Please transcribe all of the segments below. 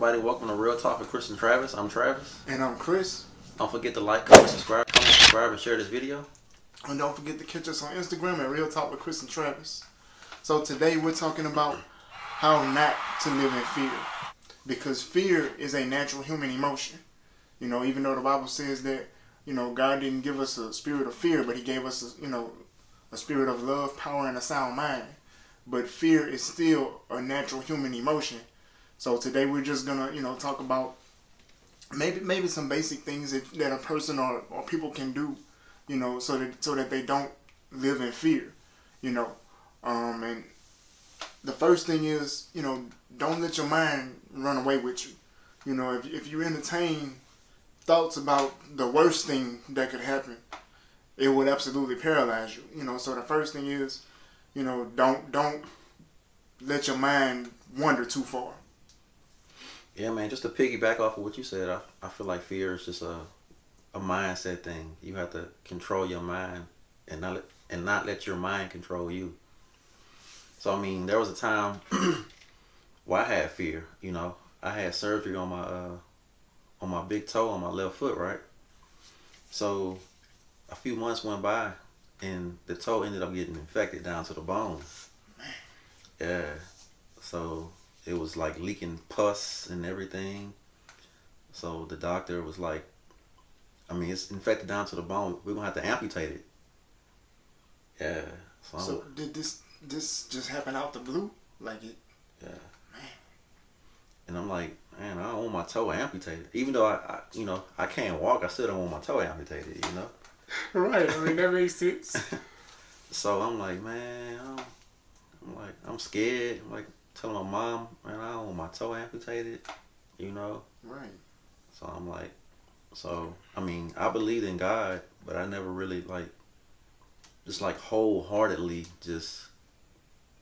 everybody? Welcome to Real Talk with Chris and Travis. I'm Travis. And I'm Chris. Don't forget to like, comment, subscribe, and share this video. And don't forget to catch us on Instagram at Real Talk with Chris and Travis. So today we're talking about how not to live in fear. Because fear is a natural human emotion. You know, even though the Bible says that, you know, God didn't give us a spirit of fear, but he gave us, a spirit of love, power, and a sound mind. But fear is still a natural human emotion. So today we're just gonna, talk about maybe some basic things that a person or people can do, so that they don't live in fear, And the first thing is, don't let your mind run away with you. If you entertain thoughts about the worst thing that could happen, it would absolutely paralyze you. So the first thing is, don't let your mind wander too far. Yeah, man, just to piggyback off of what you said, I feel like fear is just a mindset thing. You have to control your mind and not let your mind control you. So, I mean, there was a time where I had fear, I had surgery on my big toe on my left foot, right? So, a few months went by and the toe ended up getting infected down to the bone. Yeah. So it was like leaking pus and everything. So the doctor was like, it's infected down to the bone. We're going to have to amputate it. Yeah. So did this just happen out the blue? Like it? Yeah. Man. And I'm like, man, I don't want my toe amputated. Even though I can't walk, I still don't want my toe amputated, Right. That makes sense. So I'm like, man, I'm scared. I'm like telling my mom, man, I don't want my toe amputated, Right. So I'm like, I believed in God, but I never really just wholeheartedly just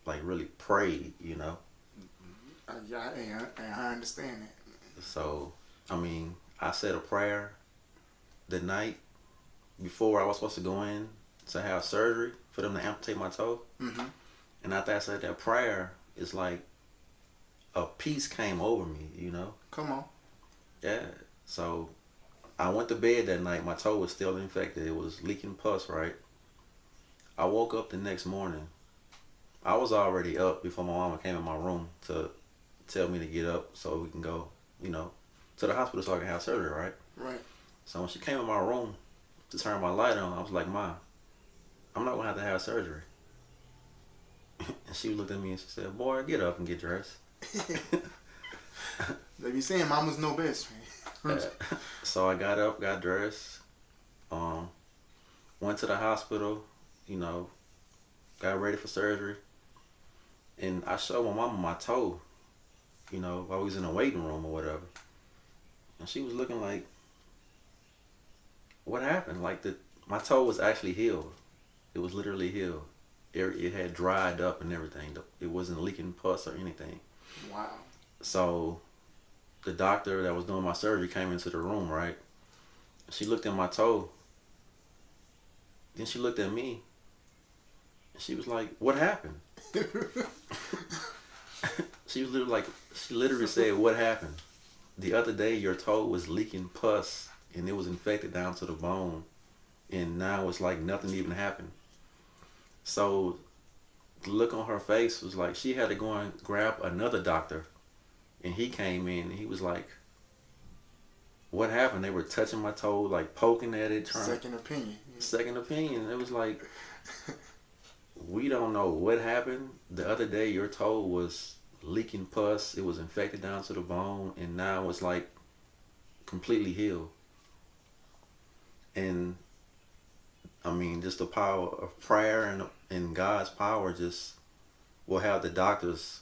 really prayed, Yeah, I understand that. So, I said a prayer the night before I was supposed to go in to have surgery for them to amputate my toe. Mm-hmm. And after I said that prayer, it's like a peace came over me, Come on. Yeah. So I went to bed that night. My toe was still infected. It was leaking pus, right? I woke up the next morning. I was already up before my mama came in my room to tell me to get up so we can go, to the hospital so I can have surgery, right? Right. So when she came in my room to turn my light on, I was like, Ma, I'm not going to have surgery. And she looked at me and she said, boy, get up and get dressed. They be saying mamas know best, man. So I got up, got dressed, went to the hospital, got ready for surgery. And I showed my mama my toe, while we was in the waiting room or whatever. And she was looking like, what happened? My toe was actually healed. It was literally healed. It had dried up and everything. It wasn't leaking pus or anything. Wow. So the doctor that was doing my surgery came into the room, right? She looked at my toe. Then she looked at me. And she was like, what happened? She literally said, what happened? The other day your toe was leaking pus and it was infected down to the bone. And now it's like nothing even happened. So the look on her face was like she had to go and grab another doctor. And he came in and he was like, what happened? They were touching my toe, poking at it. Second opinion. Second opinion. It was like, we don't know what happened. The other day your toe was leaking pus. It was infected down to the bone. And now it's completely healed. And just the power of prayer and God's power just will have the doctors,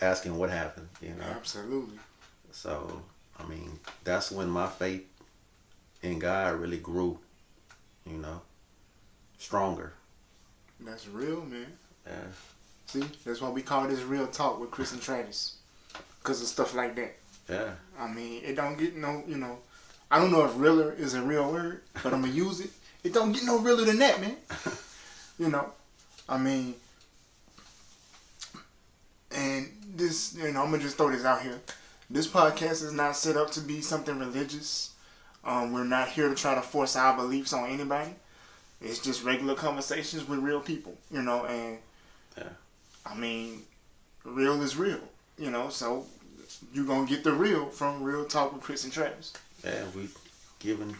asking what happened, Absolutely. So, that's when my faith in God really grew, stronger. That's real, man. Yeah. See, that's why we call this Real Talk with Chris and Travis. Because of stuff like that. Yeah. It don't get no, I don't know if realer is a real word, but I'm going to use it. It don't get no realer than that, man. And this, I'm gonna just throw this out here. This podcast is not set up to be something religious. We're not here to try to force our beliefs on anybody. It's just regular conversations with real people, and Yeah. I mean, real is real, so you're gonna get the real from Real Talk with Chris and Travis. Yeah, we giving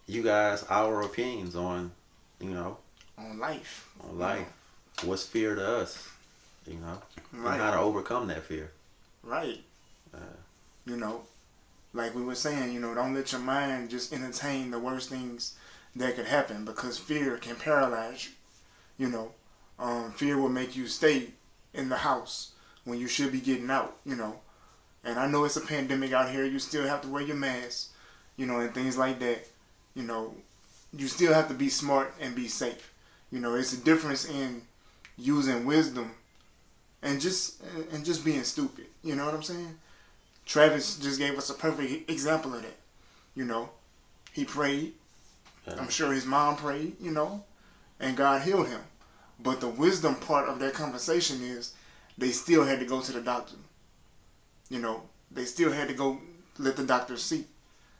you guys our opinions on, On life. on life. What's fear to us, Right. and how to overcome that fear. Right. Like we were saying, don't let your mind just entertain the worst things that could happen, because fear can paralyze you. Fear will make you stay in the house when you should be getting out, And I know it's a pandemic out here. You still have to wear your mask, and things like that. You still have to be smart and be safe. It's a difference in using wisdom and just being stupid. You know what I'm saying? Travis just gave us a perfect example of that. He prayed. Yeah. I'm sure his mom prayed, and God healed him. But the wisdom part of that conversation is they still had to go to the doctor. They still had to go let the doctor see.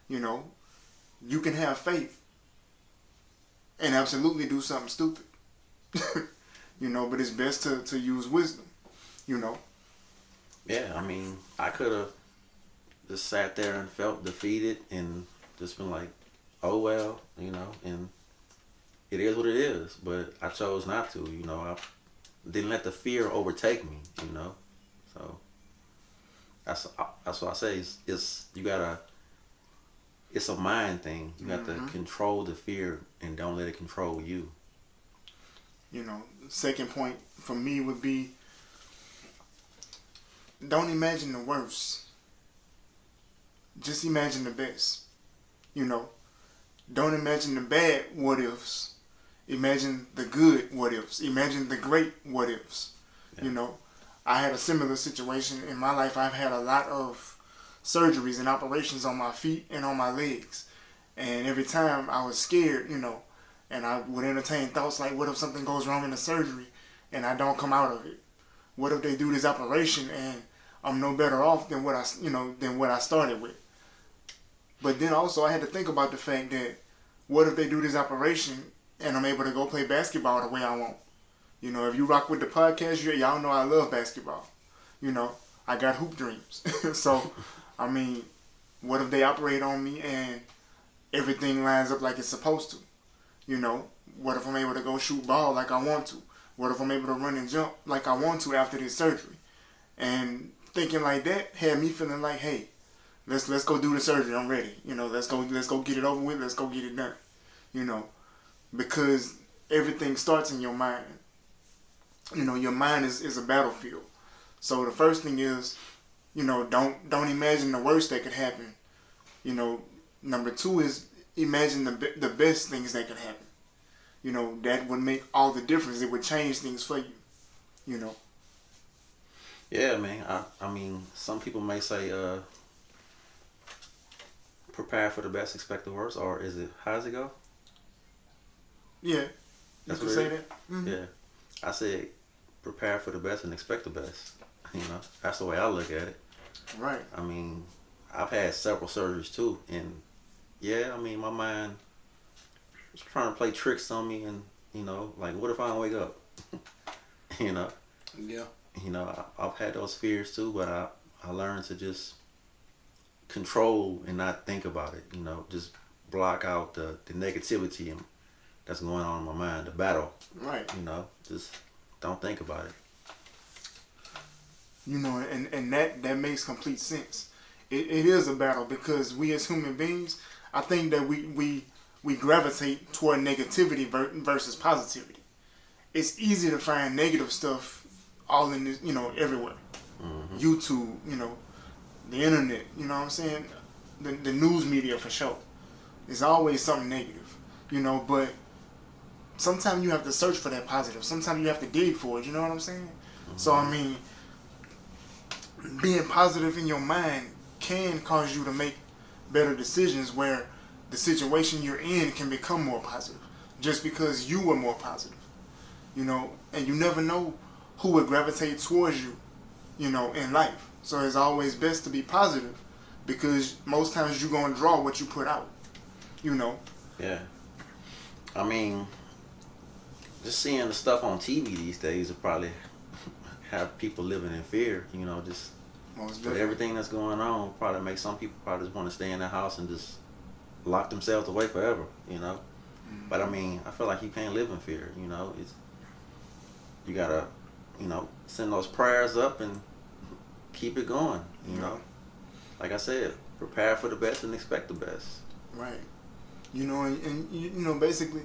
You can have faith and absolutely do something stupid. But it's best to use wisdom, Yeah, I mean, I could have just sat there and felt defeated and just been like, oh well, and it is what it is. But I chose not to, I didn't let the fear overtake me, So that's what I say. It's you gotta. It's a mind thing. You got to control the fear and don't let it control you. Second point for me would be, don't imagine the worst. Just imagine the best. Don't imagine the bad what ifs. Imagine the good what ifs. Imagine the great what ifs. Yeah. I had a similar situation in my life. I've had a lot of surgeries and operations on my feet and on my legs. And every time I was scared, and I would entertain thoughts like, what if something goes wrong in the surgery and I don't come out of it? What if they do this operation and I'm no better off than what I started with? But then also I had to think about the fact that, what if they do this operation and I'm able to go play basketball the way I want? If you rock with the podcast, y'all know I love basketball. I got hoop dreams. So, I mean, what if they operate on me and everything lines up like it's supposed to? What if I'm able to go shoot ball like I want to? What if I'm able to run and jump like I want to after this surgery? And thinking like that had me feeling like, hey, let's go do the surgery. I'm ready. Let's go get it over with. Let's go get it done. Because everything starts in your mind. Your mind is a battlefield. So the first thing is, don't imagine the worst that could happen. Number two is, imagine the best things that could happen. That would make all the difference. It would change things for you. Yeah, man. I mean, some people may say, prepare for the best, expect the worst, or how does it go? Yeah. That's you what can it say is? that. Mm-hmm. Yeah. I said, prepare for the best and expect the best. That's the way I look at it. Right. I mean, I've had several surgeries too, and yeah, I mean, my mind was trying to play tricks on me, and like, what if I don't wake up? Yeah. I've had those fears too, but I learned to just control and not think about it. Just block out the negativity that's going on in my mind, the battle. Right. Just don't think about it. And that makes complete sense. It is a battle, because we as human beings, I think that we gravitate toward negativity versus positivity. It's easy to find negative stuff all in this, everywhere. Mm-hmm. YouTube, the internet, you know what I'm saying? The news media for sure. There's always something negative, but sometimes you have to search for that positive. Sometimes you have to dig for it, you know what I'm saying? Mm-hmm. So, I mean, being positive in your mind can cause you to make better decisions, where the situation you're in can become more positive just because you were more positive. And you never know who would gravitate towards you, in life. So it's always best to be positive, because most times you're gonna draw what you put out. Yeah. I mean, just seeing the stuff on TV these days will probably have people living in fear. Just with everything that's going on, probably make some people probably just want to stay in their house and just lock themselves away forever. But I mean, I feel like you can't live in fear. You gotta, send those prayers up and keep it going. Like I said, prepare for the best and expect the best. Right. And basically,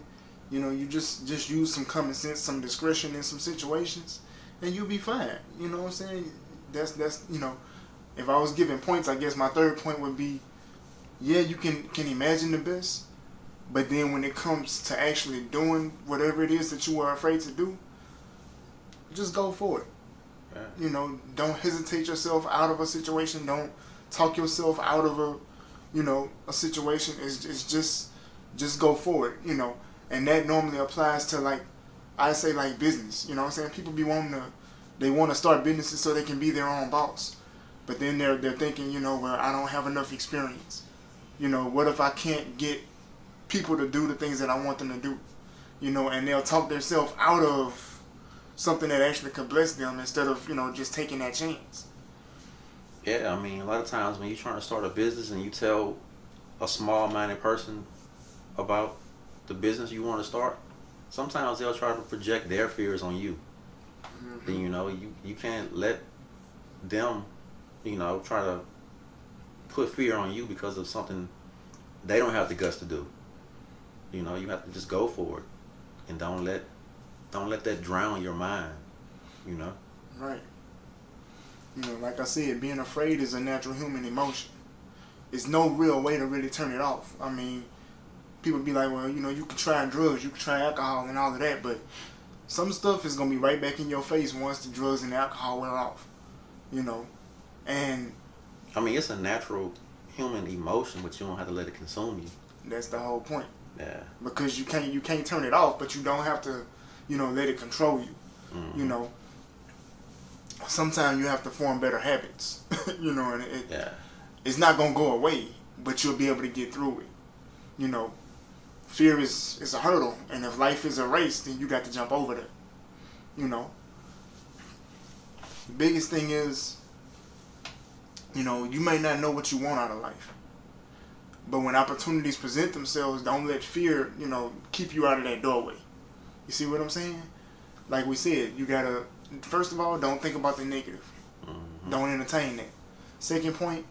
you just use some common sense, some discretion in some situations, and you'll be fine. You know what I'm saying? That's if I was giving points, I guess my third point would be, yeah, you can imagine the best, but then when it comes to actually doing whatever it is that you are afraid to do, just go for it. Yeah. Don't hesitate yourself out of a situation. Don't talk yourself out of a situation. It's just go for it. And that normally applies to, I say, business. You know what I'm saying? People be they want to start businesses so they can be their own boss. But then they're thinking, well, I don't have enough experience. What if I can't get people to do the things that I want them to do? And they'll talk themselves out of something that actually could bless them, instead of, just taking that chance. Yeah, I mean, a lot of times when you're trying to start a business and you tell a small-minded person about the business you want to start, sometimes they'll try to project their fears on you. Mm-hmm. Then, you can't let them, try to put fear on you because of something they don't have the guts to do. You have to just go for it, and don't let that drown your mind. Right. Like I said, being afraid is a natural human emotion. It's no real way to really turn it off. I mean, people be like, well, you can try drugs, you can try alcohol and all of that, but some stuff is going to be right back in your face once the drugs and the alcohol wear off. And I mean, it's a natural human emotion, but you don't have to let it consume you. That's the whole point. Yeah. Because you can't turn it off, but you don't have to, let it control you. Mm-hmm. Sometimes you have to form better habits. And yeah. It's not gonna go away, but you'll be able to get through it. Fear is a hurdle, and if life is a race, then you got to jump over that. The biggest thing is, you may not know what you want out of life, but when opportunities present themselves, don't let fear, keep you out of that doorway. You see what I'm saying? Like we said, you gotta, first of all, don't think about the negative. Mm-hmm. Don't entertain that. Second point,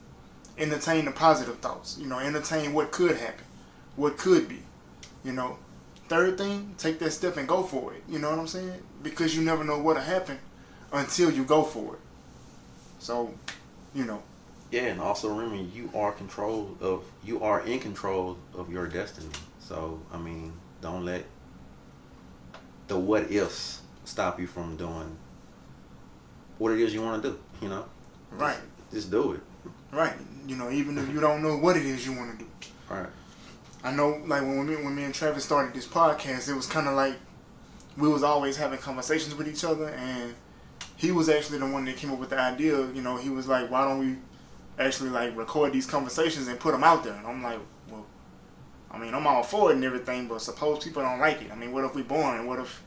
entertain the positive thoughts. Entertain what could happen, what could be. Third thing, take that step and go for it. You know what I'm saying? Because you never know what'll happen until you go for it. So, Yeah, and also remember, you are in control of your destiny. So, I mean, don't let the what ifs stop you from doing what it is you want to do. Right. Just do it. Right. Even if you don't know what it is you want to do. Right. I know, when me and Travis started this podcast, it was kind of like we was always having conversations with each other, and he was actually the one that came up with the idea. He was like, why don't we actually record these conversations and put them out there? And I'm like, well, I mean, I'm all for it and everything, but suppose people don't like it. I mean, what if we boring? What if,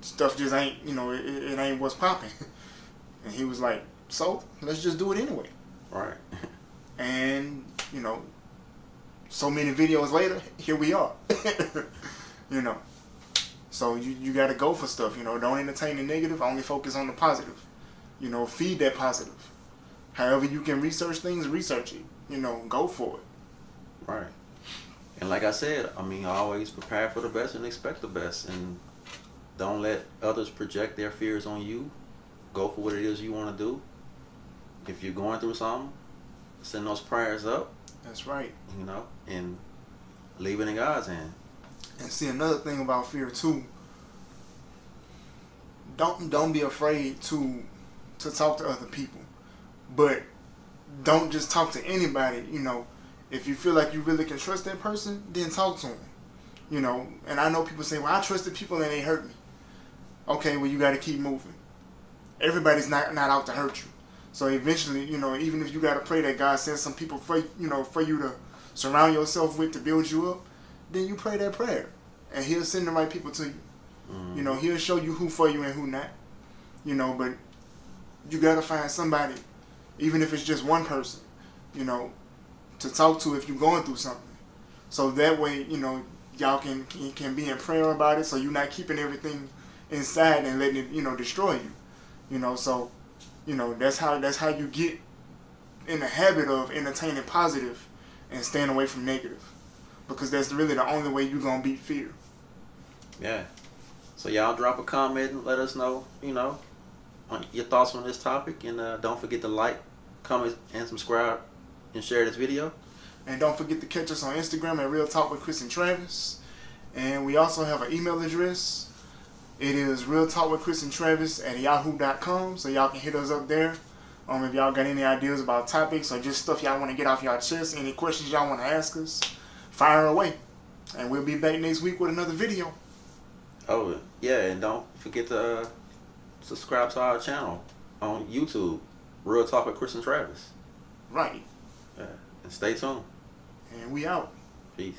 stuff just ain't, it ain't what's popping? And he was like, so let's just do it anyway. Right. And, so many videos later, here we are. So you got to go for stuff. Don't entertain the negative, only focus on the positive. Feed that positive. However you can research things, research it. Go for it. Right. And like I said, I mean, always prepare for the best and expect the best, and don't let others project their fears on you. Go for what it is you want to do. If you're going through something, send those prayers up. That's right. And leave it in God's hand. And see, another thing about fear too, don't be afraid to talk to other people. But don't just talk to anybody. If you feel like you really can trust that person, then talk to them. And I know people say, well, I trusted people and they hurt me. Okay, well, you got to keep moving. everybody's not out to hurt you. So eventually, you know, even if you gotta pray that God sends some people for you to surround yourself with to build you up, then you pray that prayer, and He'll send the right people to you. You know, He'll show you who for you and who not. You know, but you gotta find somebody, even if it's just one person, you know, to talk to if you're going through something. So that way, you know, y'all can be in prayer about it. So you're not keeping everything inside and letting it, you know, destroy you. You know, so, you know, that's how you get in the habit of entertaining positive and staying away from negative, because that's really the only way you're gonna beat fear. Yeah. So y'all drop a comment and let us know, you know, on your thoughts on this topic, and don't forget to like, comment, and subscribe, and share this video. And don't forget to catch us on Instagram at Real Talk with Chris and Travis. And we also have an email address. It is realtalkwithchrisandtravis@yahoo.com. So y'all can hit us up there. If y'all got any ideas about topics or just stuff y'all want to get off y'all chest, any questions y'all want to ask us, fire away. And we'll be back next week with another video. Oh, yeah, and don't forget to subscribe to our channel on YouTube, Real Talk with Chris and Travis. Right. Yeah. And stay tuned. And we out. Peace.